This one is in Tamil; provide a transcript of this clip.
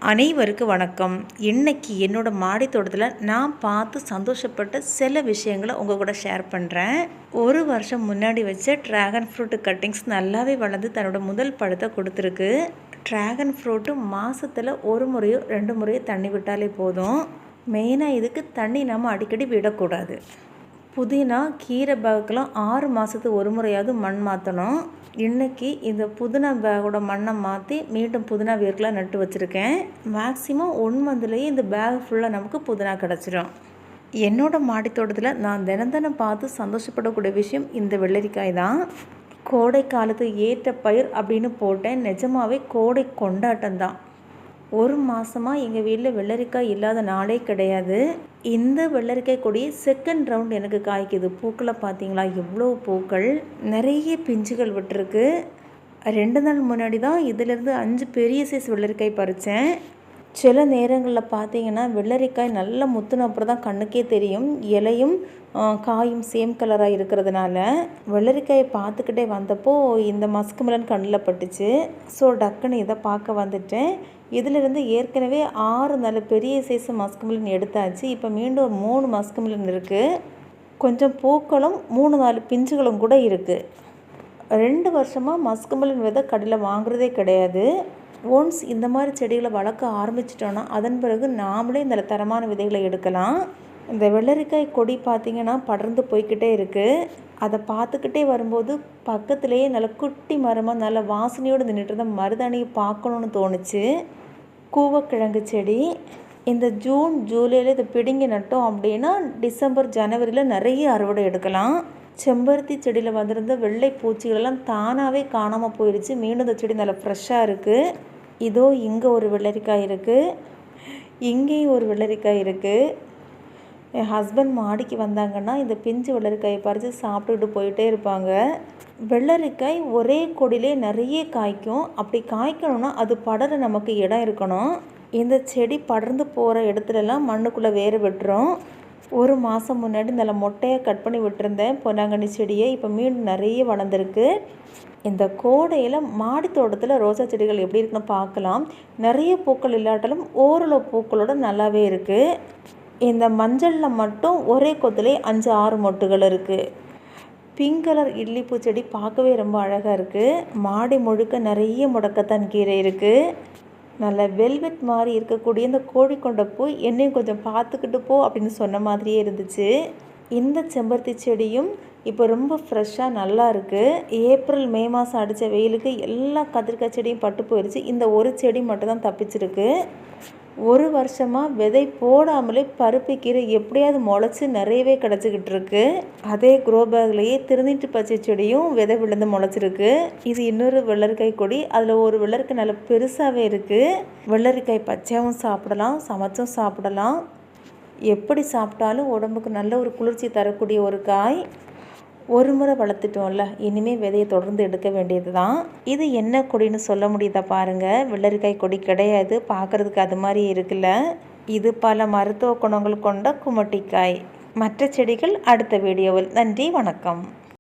அனைவருக்கும் வணக்கம். இன்னைக்கு என்னோட மாடி தோட்டத்தில் நான் பார்த்து சந்தோஷப்பட்ட சில விஷயங்களை உங்கள் கூட ஷேர் பண்ணுறேன். ஒரு வருஷம் முன்னாடி வச்ச ட்ராகன் ஃப்ரூட் கட்டிங்ஸ் நல்லாவே வளர்ந்து தன்னோட முதல் பழத்தை கொடுத்துருக்கு. ட்ராகன் ஃப்ரூட்டு மாதத்தில் ஒரு முறையோ 2 முறையோ தண்ணி விட்டாலே போதும். மெயினாக இதுக்கு தண்ணி நம்ம அடிக்கடி விடக்கூடாது. புதினா கீரை பேக்குலாம் 6 மாதத்துக்கு ஒரு முறையாவது மண் மாற்றணும். இன்றைக்கி இந்த புதினா பேக்கோட மண்ணை மாற்றி மீண்டும் புதினா வேர்க்கெலாம் நட்டு வச்சுருக்கேன். மேக்ஸிமம் 1 மந்த்லேயே இந்த பேக் ஃபுல்லாக நமக்கு புதினா கிடச்சிரும். என்னோடய மாடித்தோட்டத்தில் நான் தினம் பார்த்து சந்தோஷப்படக்கூடிய விஷயம் இந்த வெள்ளரிக்காய் தான். கோடை காலத்து ஏற்ற பயிர் அப்படின்னு போட்டேன். நிஜமாகவே கோடை கொண்டாட்டம் தான். ஒரு மாதமாக எங்கள் வீட்டில் வெள்ளரிக்காய் இல்லாத நாளே கிடையாது. இந்த வெள்ளரிக்காய் கொடி செகண்ட் ரவுண்ட் எனக்கு காய்க்குது. பூக்களை பார்த்தீங்களா, எவ்வளோ பூக்கள், நிறைய பிஞ்சுகள் விட்டுருக்கு. 2 நாள் முன்னாடி தான் இதிலேருந்து 5 பெரிய சைஸ் வெள்ளரிக்காய் பறித்தேன். சில நேரங்களில் பார்த்தீங்கன்னா வெள்ளரிக்காய் நல்லா முத்துன அப்புறம் தான் கண்ணுக்கே தெரியும். இலையும் காயும் சேம் கலராக இருக்கிறதுனால வெள்ளரிக்காயை பார்த்துக்கிட்டே வந்தப்போ இந்த மஸ்க் மிலன் கண்ணில் பட்டுச்சு. ஸோ டக்குன்னு இதை பார்க்க வந்துட்டேன். இதிலிருந்து ஏற்கனவே 6 நல்ல பெரிய சைஸ் மஸ்க் மிலன் எடுத்தாச்சு. இப்போ மீண்டும் 3 மஸ்க் மிலன் இருக்குது. கொஞ்சம் பூக்களும் 3-4 பிஞ்சுகளும் கூட இருக்குது. 2 வருஷமாக மஸ்க் மிலன் விதை கடையில் வாங்குறதே கிடையாது. ஒன்ஸ் இந்த மாதிரி செடிகளை வளர்க்க ஆரம்பிச்சிட்டோன்னா அதன் பிறகு நாமளே இந்த தரமான விதைகளை எடுக்கலாம். இந்த வெள்ளரிக்காய் கொடி பார்த்திங்கன்னா படர்ந்து போய்கிட்டே இருக்குது. அதை பார்த்துக்கிட்டே வரும்போது பக்கத்துலேயே நல்ல குட்டி மரமாக நல்ல வாசனையோடு நின்றுட்டு இருந்த மருதாணியை பார்க்கணுன்னு தோணுச்சு. கூவக்கிழங்கு செடி இந்த ஜூன் ஜூலையில் இதை பிடுங்கி நட்டோம் அப்படின்னா டிசம்பர் ஜனவரியில் நிறைய அறுவடை எடுக்கலாம். செம்பருத்தி செடியில் வந்திருந்த வெள்ளை பூச்சிகளெல்லாம் தானாகவே காணாமல் போயிடுச்சு. மீண்டும் இந்த செடி நல்லா ஃப்ரெஷ்ஷாக இருக்குது. இதோ இங்கே ஒரு வெள்ளரிக்காய் இருக்குது, இங்கேயும் ஒரு வெள்ளரிக்காய் இருக்குது. என் ஹஸ்பண்ட் மாடிக்கு வந்தாங்கன்னா இந்த பிஞ்சு வெள்ளரிக்காயை பறித்து சாப்பிட்டுக்கிட்டு போயிட்டே இருப்பாங்க. வெள்ளரிக்காய் ஒரே கொடியிலே நிறைய காய்க்கும். அப்படி காய்க்கணும்னா அது படர நமக்கு இடம் இருக்கணும். இந்த செடி படர்ந்து போகிற இடத்துலலாம் மண்ணுக்குள்ளே வேறு விட்டுரும். ஒரு மாதம் முன்னாடி நல்ல மொட்டையாக கட் பண்ணி விட்டுருந்தேன் பொன்னாங்கண்ணி செடியை. இப்போ மீண்டும் நிறைய வளர்ந்துருக்கு. இந்த கோடையில் மாடி தோட்டத்தில் ரோஜா செடிகள் எப்படி இருக்குன்னு பார்க்கலாம். நிறைய பூக்கள் இல்லாட்டாலும் ஓரளவு பூக்களோட நல்லாவே இருக்குது. இந்த மஞ்சளில் மட்டும் ஒரே கொத்துலே 5-6 மொட்டுகள் இருக்குது. பிங்க் கலர் இட்லி பூச்செடி பார்க்கவே ரொம்ப அழகாக இருக்குது. மாடி முழுக்க நிறைய முடக்கத்தான் கீரை இருக்குது. நல்ல வெல்வெட் மாதிரி இருக்கக்கூடிய இந்த கோழிக்கொண்ட பூ என்னையும் கொஞ்சம் பார்த்துக்கிட்டு போ அப்படின்னு சொன்ன மாதிரியே இருந்துச்சு. இந்த செம்பருத்தி செடியும் இப்போ ரொம்ப ஃப்ரெஷ்ஷாக நல்லா இருக்குது. ஏப்ரல் மே மாதம் அடித்த வெயிலுக்கு எல்லா கத்திரிக்காய் செடியும் பட்டு போயிடுச்சு. இந்த ஒரு செடி மட்டும் தான் தப்பிச்சிருக்கு. ஒரு வருஷமாக விதை போடாமலே பருப்புக்கீரை எப்படியாவது முளைச்சி நிறையவே கிடச்சிக்கிட்டு இருக்கு. அதே க்ரோ பேக்லேயே திருநீட்டு பச்சை செடியும் விதை விழுந்து முளைச்சிருக்கு. இது இன்னொரு வெள்ளரிக்காய் கொடி. அதில் ஒரு வெள்ளரிக்காய் நல்ல பெருசாகவே இருக்குது. வெள்ளரிக்காய் பச்சையாகவும் சாப்பிடலாம், சமைச்சும் சாப்பிடலாம். எப்படி சாப்பிட்டாலும் உடம்புக்கு நல்ல ஒரு குளிர்ச்சி தரக்கூடிய ஒரு காய். ஒரு முறை வளர்த்துட்டோம்ல, இனிமேல் விதையை தொடர்ந்து எடுக்க வேண்டியது தான். இது என்ன கொடின்னு சொல்ல முடியுதா பாருங்கள். வெள்ளரிக்காய் கொடி கிடையாது, பார்க்குறதுக்கு அது மாதிரி இருக்குல்ல. இது பல மருத்துவ குணங்கள் கொண்ட குமட்டிக்காய். மற்ற செடிகள் அடுத்த வீடியோவில். நன்றி, வணக்கம்.